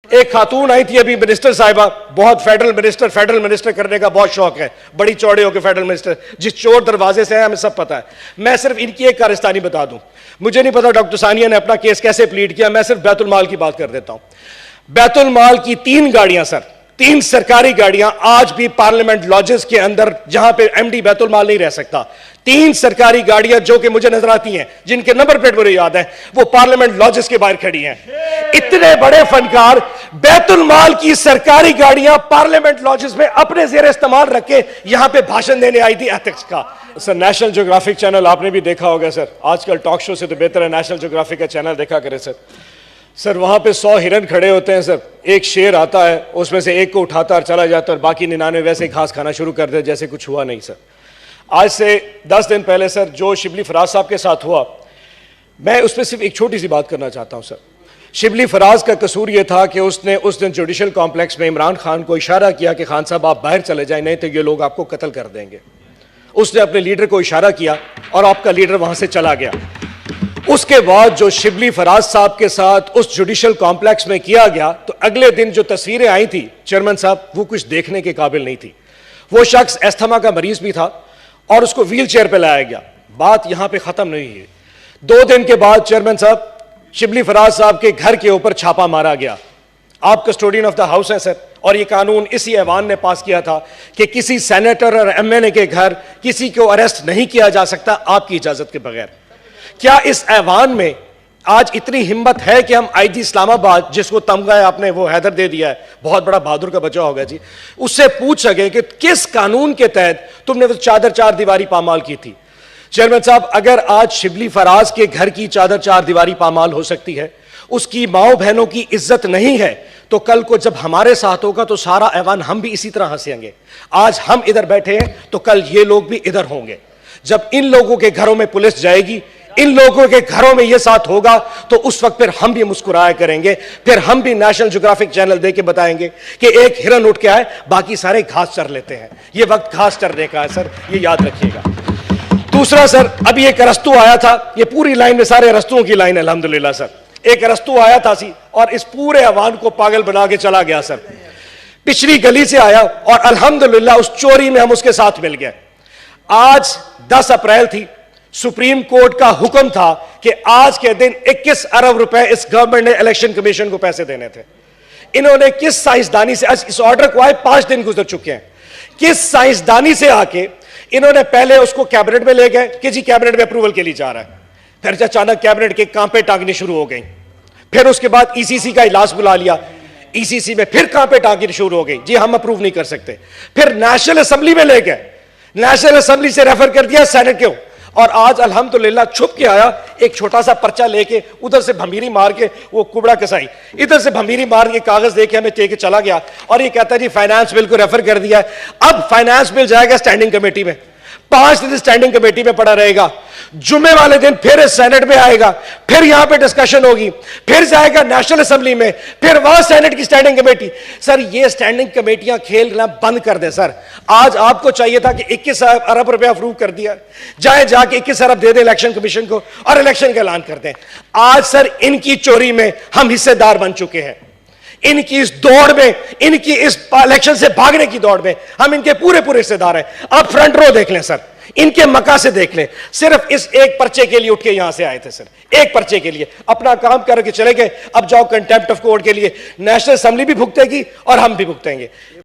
एक खातून आई थी अभी मिनिस्टर साहिबा, बहुत फेडरल मिनिस्टर करने का बहुत शौक है, बड़ी चौड़े होकर फेडरल मिनिस्टर, जिस चोर दरवाजे से है हमें सब पता है। मैं सिर्फ इनकी एक कारस्तानी बता दूं, मुझे नहीं पता डॉक्टर सानिया ने अपना केस कैसे प्लीड किया, मैं सिर्फ बैतुल माल की बात कर देता हूं। बैतुल माल की 3 गाड़ियां सर, 3 सरकारी गाड़ियां आज भी पार्लियामेंट लॉजेस के अंदर, जहां पे एमडी बैतुल माल नहीं रह सकता, 3 सरकारी गाड़ियां जो कि मुझे नजर आती हैं, जिनके नंबर प्लेट मुझे याद है, वो पार्लियामेंट लॉजेस के बाहर खड़ी हैं। इतने बड़े फनकार बैतुल माल की सरकारी गाड़ियां पार्लियामेंट लॉजेस में अपने जेर इस्तेमाल रख के यहां पे भाषण देने आई थी एथिक्स का। सर नेशनल ज्योग्राफिक चैनल आपने भी देखा होगा सर, आजकल टॉक शो से तो बेहतर है नेशनल ज्योग्राफिक का चैनल देखा करें सर। सर वहां पे 100 हिरन खड़े होते हैं सर, एक शेर आता है उसमें से एक को उठाता और चला जाता है और बाकी 99 वैसे ही घास खाना शुरू कर दे जैसे कुछ हुआ नहीं सर। आज से 10 दिन पहले सर जो शिबली फराज साहब के साथ हुआ, मैं उस पर सिर्फ एक छोटी सी बात करना चाहता हूं सर। शिबली फराज का कसूर यह था कि उसने उस दिन जुडिशल कॉम्प्लेक्स में इमरान खान को इशारा किया कि खान साहब आप बाहर चले जाएं, नहीं तो ये लोग आपको कत्ल कर देंगे। उसने अपने लीडर को इशारा किया और आपका लीडर वहां से चला गया। उसके बाद जो शिबली फराज साहब के साथ उस जुडिशल कॉम्प्लेक्स में किया गया, तो अगले दिन जो तस्वीरें आई थी चेयरमैन साहब, वो कुछ देखने के काबिल नहीं थी। वो शख्स अस्थमा का मरीज भी था और उसको व्हील चेयर पर लाया गया। बात यहां पे खत्म नहीं है। 2 दिन के बाद चेयरमैन साहब शिबली फराज साहब के घर के ऊपर छापा मारा गया। आप कस्टोडियन ऑफ द हाउस हैं सर, और ये कानून इसी ऐवान ने पास किया था कि किसी सेनेटर और एमएनए के घर किसी को अरेस्ट नहीं किया जा सकता आपकी इजाजत के बगैर। क्या इस ऐवान में आज इतनी हिम्मत है कि हम आईजी इस्लामाबाद, जिसको तमगा है आपने वो हैदर दे दिया है, बहुत बड़ा बहादुर का बच्चा होगा जी, उससे पूछ सके कि किस कानून के तहत तुमने वो चादर 4 दीवारी पामाल की थी? चेयरमैन साहब, अगर आज शिबली फराज के घर की चादर 4 दीवारी पामाल हो सकती है, उसकी माओ बहनों की इज्जत नहीं है, तो कल को जब हमारे साथ होगा तो सारा ऐवान हम भी इसी तरह हंसेंगे। आज हम इधर बैठे हैं तो कल ये लोग भी इधर होंगे। जब इन लोगों के घरों में पुलिस जाएगी, इन लोगों के घरों में यह साथ होगा, तो उस वक्त फिर हम भी मुस्कुराया करेंगे, फिर हम भी नेशनल ज्योग्राफिक चैनल देके बताएंगे कि एक हिरन उठ के आए, बाकी सारे घास चर लेते हैं। यह वक्त घास चरने का है सर, ये याद रखिएगा। दूसरा सर, अभी एक अरस्तू आया था, ये पूरी लाइन में सारे अरस्तुओं की लाइन है अल्हम्दुलिल्लाह सर। एक अरस्तू आया था सी और इस पूरे अवान को पागल बना के चला गया सर। पिछली गली से आया और अल्हम्दुलिल्लाह उस चोरी में हम उसके साथ मिल गए। आज 10 अप्रैल थी, सुप्रीम कोर्ट का हुक्म था कि आज के दिन 21 अरब रुपए इस गवर्नमेंट ने इलेक्शन कमीशन को पैसे देने थे। इन्होंने किस साइंसदानी से, आज इस ऑर्डर को आए 5 दिन गुजर चुके हैं, किस साइंसदानी से आके इन्होंने पहले उसको कैबिनेट में ले गए कि जी कैबिनेट में अप्रूवल के लिए जा रहा है, फिर अचानक कैबिनेट के कांपे टांगनी शुरू हो गई। फिर उसके बाद ईसीसी का इजलास बुला लिया, ईसीसी में फिर कांपे टांगनी शुरू हो गई, जी हम अप्रूव नहीं कर सकते। फिर नेशनल असेंबली में ले गए, नेशनल असेंबली से रेफर कर दिया सेनेट को, और आज अल्हम्दुलिल्लाह छुप के आया, एक छोटा सा पर्चा लेके उधर से भमीरी मार के, वो कुबड़ा कसाई इधर से भमीरी मार के कागज देके हमें दे के चला गया और ये कहता है जी फाइनेंस बिल को रेफर कर दिया है। अब फाइनेंस बिल जाएगा स्टैंडिंग कमेटी में, 5 दिन स्टैंडिंग कमेटी में पड़ा रहेगा, जुमे वाले दिन फिर सेनेट में आएगा, फिर यहां पे डिस्कशन होगी, फिर जाएगा नेशनल असेंबली में, फिर वहां सेनेट की स्टैंडिंग कमेटी। सर ये स्टैंडिंग कमेटियां खेलना बंद कर दे सर। आज आपको चाहिए था कि 21 अरब रुपया अप्रूव कर दिया, जाए जाके 21 अरब दे दे इलेक्शन कमीशन को और इलेक्शन का ऐलान कर दें। आज सर इनकी चोरी में हम हिस्सेदार बन चुके हैं, इनकी इस दौड़ में, इनकी इस इलेक्शन से भागने की दौड़ में हम इनके पूरे हिस्सेदार हैं। अब फ्रंट रो देख लें सर, इनके मका से देख लें, सिर्फ इस एक पर्चे के लिए उठ के यहां से आए थे सर, एक पर्चे के लिए अपना काम करके चले गए। अब जाओ कंटेम्प्ट ऑफ कोर्ट के लिए, नेशनल असेंबली भी भुगतेगी और हम भी भुगतेंगे।